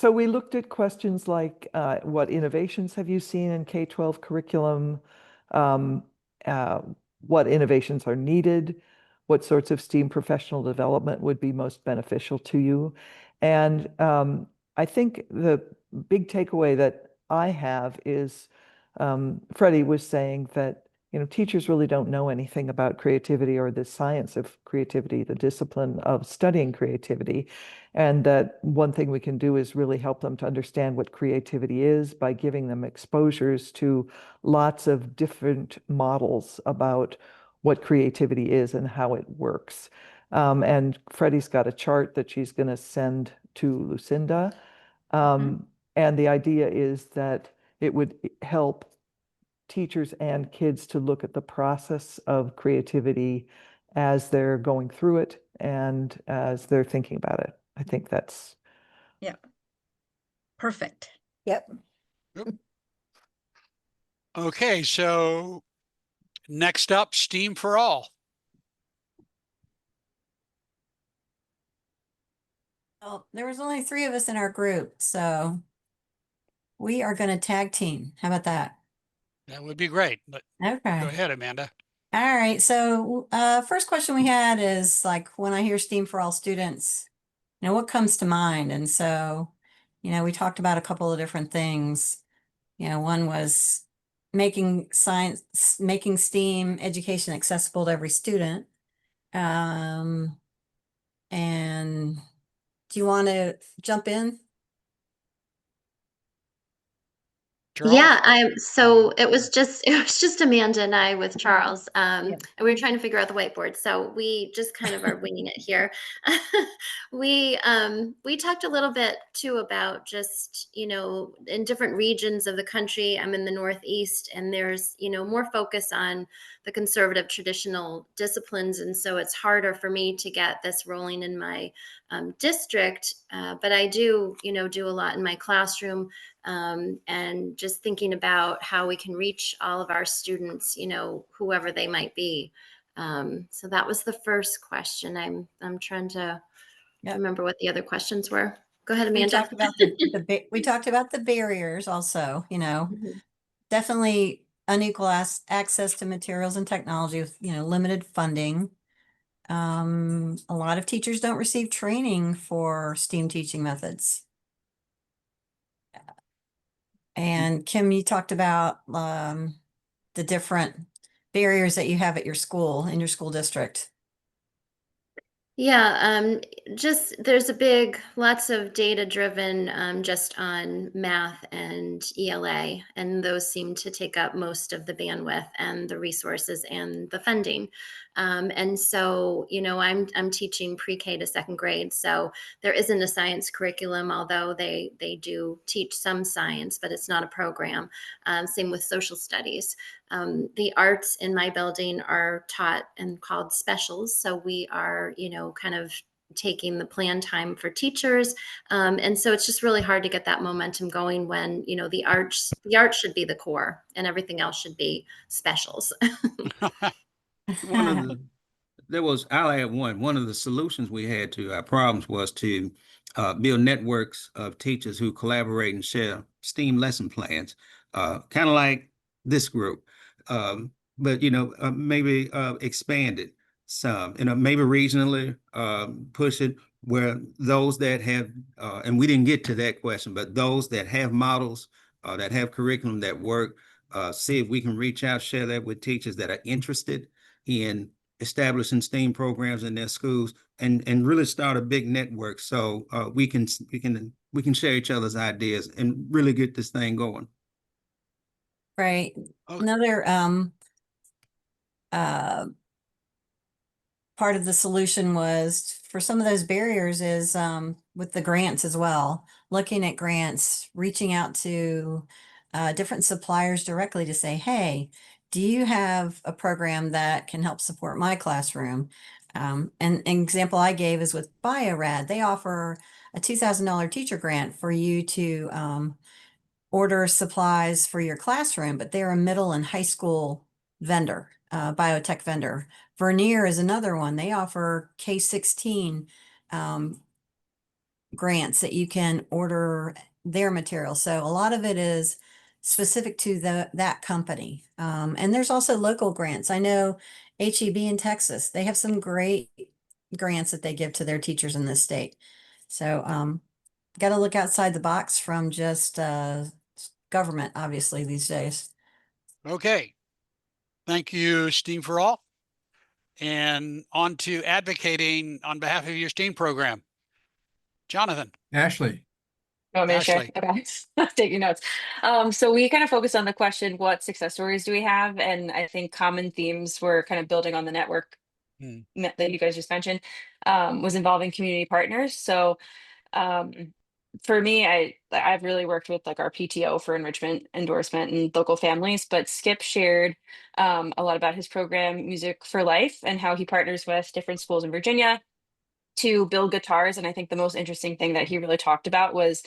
So we looked at questions like what innovations have you seen in K-12 curriculum? Um, uh, what innovations are needed? What sorts of STEAM professional development would be most beneficial to you? And I think the big takeaway that I have is Freddie was saying that teachers really don't know anything about creativity or the science of creativity, the discipline of studying creativity. And that one thing we can do is really help them to understand what creativity is by giving them exposures to lots of different models about what creativity is and how it works. And Freddie's got a chart that she's going to send to Lucinda. And the idea is that it would help teachers and kids to look at the process of creativity as they're going through it and as they're thinking about it. I think that's Yeah. Perfect. Yep. Okay, so next up, STEAM for all. Well, there was only 3 of us in our group, so we are going to tag team. How about that? That would be great, but go Okay. ahead, Amanda. All right. So, first question we had is like, when I hear STEAM for all students, what comes to mind? And so, we talked about a couple of different things. One was making STEAM education accessible to every student. And do you want to jump in? Charles? Yeah, so it was just Amanda and I with Charles. And we were trying to figure out the whiteboard. So we just kind of are winging it here. We talked a little bit too about just, in different regions of the country. I'm in the Northeast, and there's, more focus on the conservative traditional disciplines. And so it's harder for me to get this rolling in my district. But I do, do a lot in my classroom. And just thinking about how we can reach all of our students, whoever they might be. So that was the first question. I'm trying to remember what the other questions were. Go ahead, Amanda. We talked about we talked about the barriers also, definitely unequal access to materials and technology with, limited funding. A lot of teachers don't receive training for STEAM teaching methods. And Kim, you talked about the different barriers that you have at your school, in your school district. Yeah, just there's lots of data driven just on math and ELA, and those seem to take up most of the bandwidth and the resources and the funding. And so, I'm teaching pre-K to second grade, so there isn't a science curriculum, although they do teach some science, but it's not a program. Same with social studies. The arts in my building are taught and called specials. So we are, kind of taking the plan time for teachers. And so it's just really hard to get that momentum going when, the arts should be the core and everything else should be specials. I'll add one of the solutions we had to our problems was to build networks of teachers who collaborate and share STEAM lesson plans, kind of like this group. But maybe expand it some, maybe regionally, push it where those that have, and we didn't get to that question, but those that have models, that have curriculum that work, see if we can reach out, share that with teachers that are interested in establishing STEAM programs in their schools, and really start a big network so we can share each other's ideas and really get this thing going. Right. Okay. Another part of the solution was for some of those barriers is with the grants as well, looking at grants, reaching out to different suppliers directly to say, hey, do you have a program that can help support my classroom? And an example I gave is with Biorad. They offer a $2,000 teacher grant for you to order supplies for your classroom, but they're a middle and high school vendor, biotech vendor. Vernier is another one. They offer K-16 grants that you can order their material. So a lot of it is specific to that company. And there's also local grants. I know HEB in Texas, they have some great grants that they give to their teachers in this state. So got to look outside the box from just government, obviously, these days. Okay. Thank you, STEAM for All. And on to advocating on behalf of your STEAM program. Jonathan. Ashley. Oh, me to share? Ashley. Okay, taking notes. So we kind of focused on the question, what success stories do we have? And I think common themes were kind of building on the network that you guys just mentioned, was involving community partners. So for me, I've really worked with like our PTO for enrichment endorsement and local families, but Skip shared a lot about his program, Music for Life, and how he partners with different schools in Virginia to build guitars. And I think the most interesting thing that he really talked about was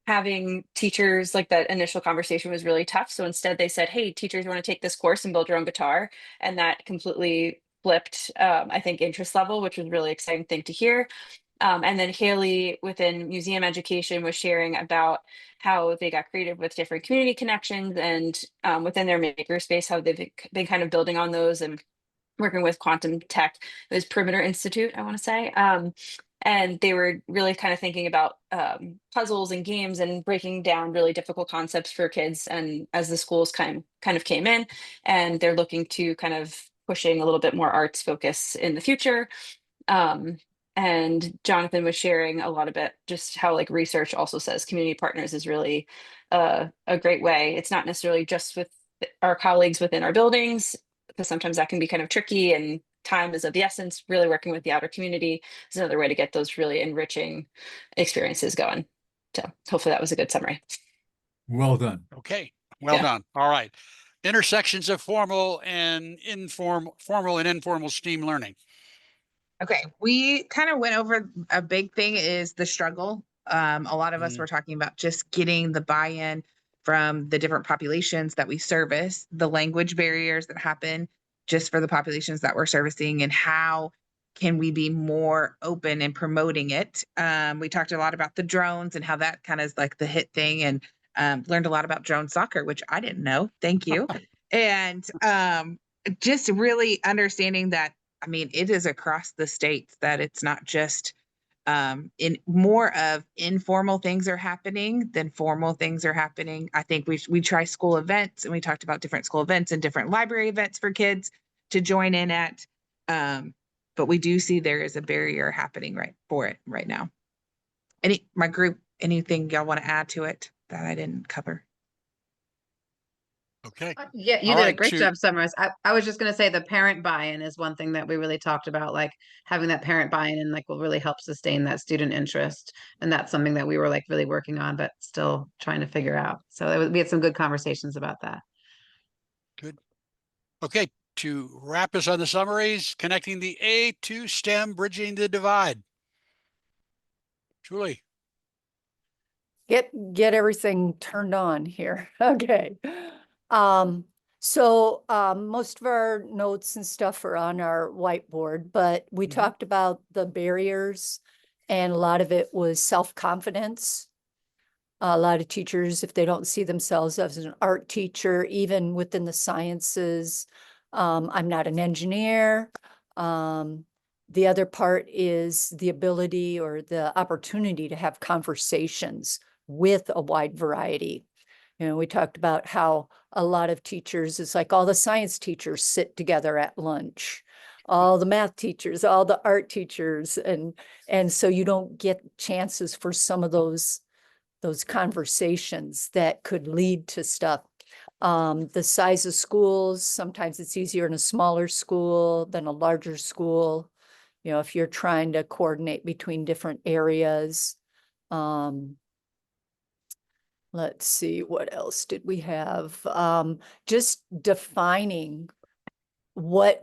having teachers, like that initial conversation was really tough. So instead they said, hey, teachers, you want to take this course and build your own guitar? And that completely flipped, I think, interest level, which was a really exciting thing to hear. And then Haley within museum education was sharing about how they got creative with different community connections and within their makerspace, how they've been kind of building on those and working with quantum tech. It was Perimeter Institute, I want to say. And they were really kind of thinking about puzzles and games and breaking down really difficult concepts for kids. And as the schools kind of came in, and they're looking to kind of pushing a little bit more arts focus in the future. And Jonathan was sharing a lot about just how like research also says community partners is really a great way. It's not necessarily just with our colleagues within our buildings, because sometimes that can be kind of tricky and time is of the essence. Really working with the outer community is another way to get those really enriching experiences going. So hopefully that was a good summary. Well done. Okay. Well done. All right. Intersections of formal and informal STEAM learning. Okay, we kind of went over a big thing is the struggle. A lot of us were talking about just getting the buy-in from the different populations that we service, the language barriers that happen just for the populations that we're servicing, and how can we be more open in promoting it. We talked a lot about the drones and how that kind of is like the hit thing, and learned a lot about drone soccer, which I didn't know. Thank you. And just really understanding that, I mean, it is across the states, that it's not just in more of informal things are happening than formal things are happening. I think we try school events, and we talked about different school events and different library events for kids to join in at. But we do see there is a barrier happening right now. My group, anything y'all want to add to it that I didn't cover? Okay. Yeah, you All did a right, great to- job summarizing. I was just going to say the parent buy-in is one thing that we really talked about, like having that parent buy-in and like will really help sustain that student interest. And that's something that we were like really working on, but still trying to figure out. So we had some good conversations about that. Good. Okay. To wrap us on the summaries, connecting the A to STEM, bridging the divide. Julie. Get everything turned on here. Okay. Most of our notes and stuff are on our whiteboard, but we talked about the barriers, and a lot of it was self-confidence. A lot of teachers, if they don't see themselves as an art teacher, even within the sciences, I'm not an engineer. The other part is the ability or the opportunity to have conversations with a wide variety. You know, we talked about how a lot of teachers, it's like all the science teachers sit together at lunch, all the math teachers, all the art teachers, and so you don't get chances for some of those conversations that could lead to stuff. The size of schools, sometimes it's easier in a smaller school than a larger school. You know, if you're trying to coordinate between different areas. Let's see, what else did we have? Just defining what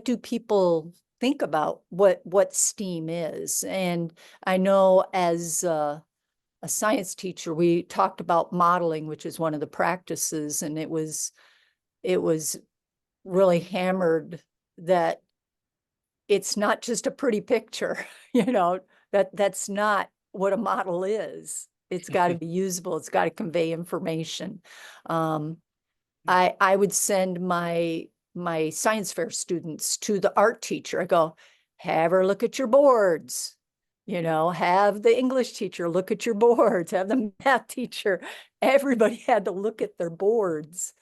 do people think about what STEAM is. And I know as a science teacher, we talked about modeling, which is one of the practices, and it was really hammered that it's not just a pretty picture, you know, That's not what a model is. It's got to be usable. It's got to convey information. I would send my science fair students to the art teacher. I go, have her look at your boards. You know, have the English teacher look at your boards, have the math teacher. Everybody had to look at their boards,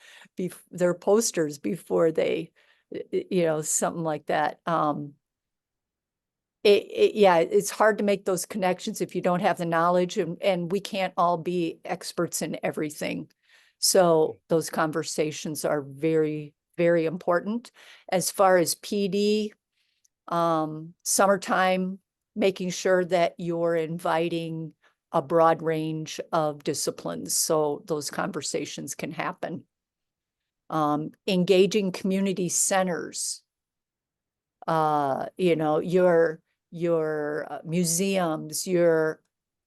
their posters before they, you know, something like that. Yeah, it's hard to make those connections if you don't have the knowledge, and we can't all be experts in everything. So those conversations are very, very important. As far as PD, summertime, making sure that you're inviting a broad range of disciplines so those conversations can happen. Engaging community centers, you know, your museums, your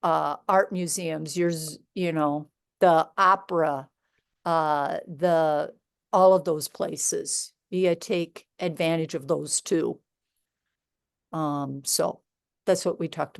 art museums, you know, the opera, all of those places. You gotta take advantage of those too. So that's what we talked about.